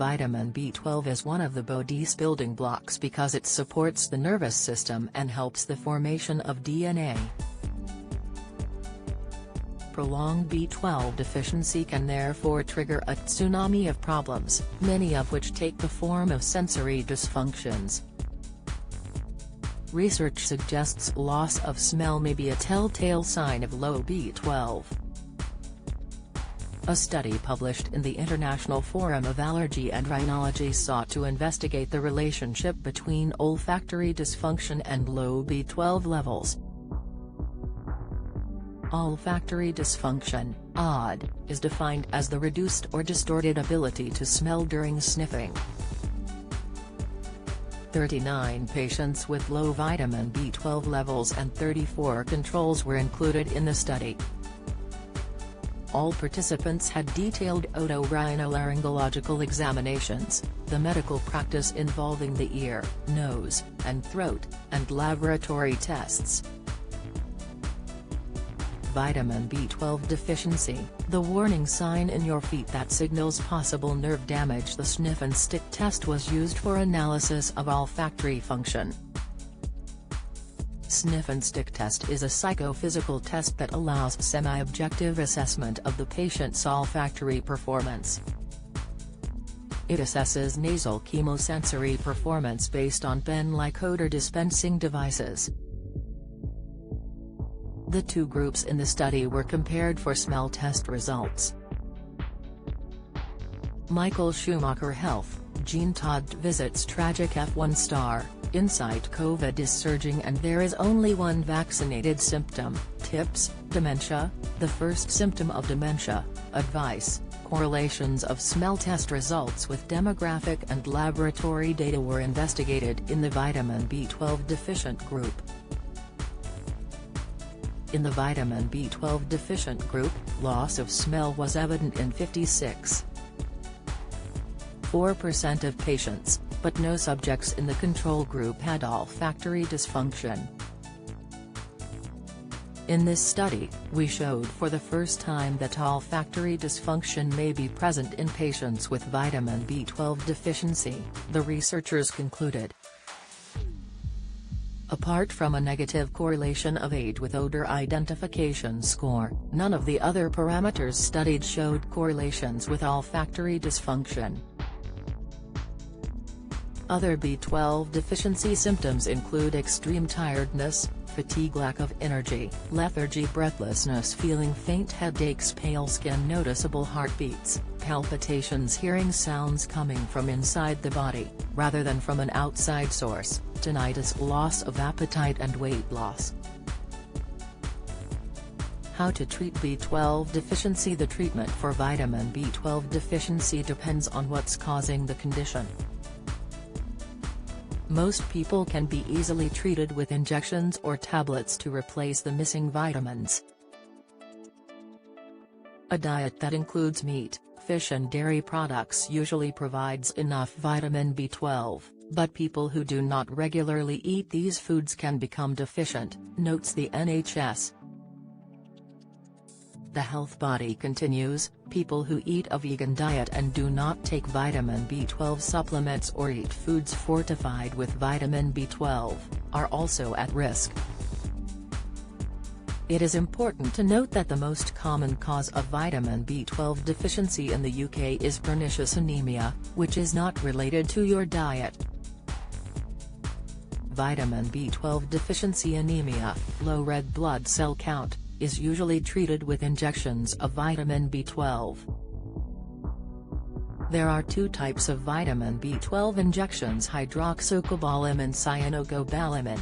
Vitamin B12 is one of the body's building blocks because it supports the nervous system and helps the formation of DNA. Prolonged B12 deficiency can therefore trigger a tsunami of problems, many of which take the form of sensory dysfunctions. Research suggests loss of smell may be a telltale sign of low B12. A study published in the International Forum of Allergy and Rhinology sought to investigate the relationship between olfactory dysfunction and low B12 levels. Olfactory dysfunction, OD, is defined as the reduced or distorted ability to smell during sniffing. 39 patients with low vitamin B12 levels and 34 controls were included in the study. All participants had detailed otorhinolaryngological examinations, the medical practice involving the ear, nose, and throat, and laboratory tests. Vitamin B12 deficiency, the warning sign in your feet that signals possible nerve damage. The sniff and stick test was used for analysis of olfactory function. Sniff and stick test is a psychophysical test that allows semi-objective assessment of the patient's olfactory performance. It assesses nasal chemosensory performance based on pen-like odor dispensing devices. The two groups in the study were compared for smell test results. Michael Schumacher Health, Jean Todt visits tragic F1 star, Insight COVID is surging and there is only one vaccinated symptom, tips, dementia, the first symptom of dementia, advice, correlations of smell test results with demographic and laboratory data were investigated in the vitamin B12 deficient group. In the vitamin B12 deficient group, loss of smell was evident in 56.4% of patients, but no subjects in the control group had olfactory dysfunction. In this study, we showed for the first time that olfactory dysfunction may be present in patients with vitamin B12 deficiency, the researchers concluded. Apart from a negative correlation of age with odor identification score, none of the other parameters studied showed correlations with olfactory dysfunction. Other B12 deficiency symptoms include extreme tiredness, fatigue, lack of energy, lethargy, breathlessness, feeling faint, headaches, pale skin, noticeable heartbeats, palpitations, hearing sounds coming from inside the body, rather than from an outside source, tinnitus, loss of appetite and weight loss. How to treat B12 deficiency? The treatment for vitamin B12 deficiency depends on what's causing the condition. Most people can be easily treated with injections or tablets to replace the missing vitamins. A diet that includes meat, fish and dairy products usually provides enough vitamin B12, but people who do not regularly eat these foods can become deficient, notes the NHS. The Health Body continues, people who eat a vegan diet and do not take vitamin B12 supplements or eat foods fortified with vitamin B12, are also at risk. It is important to note that the most common cause of vitamin B12 deficiency in the UK is pernicious anemia, which is not related to your diet. Vitamin B12 deficiency anemia, low red blood cell count, is usually treated with injections of vitamin B12. There are two types of vitamin B12 injections: hydroxycobalamin and cyanocobalamin.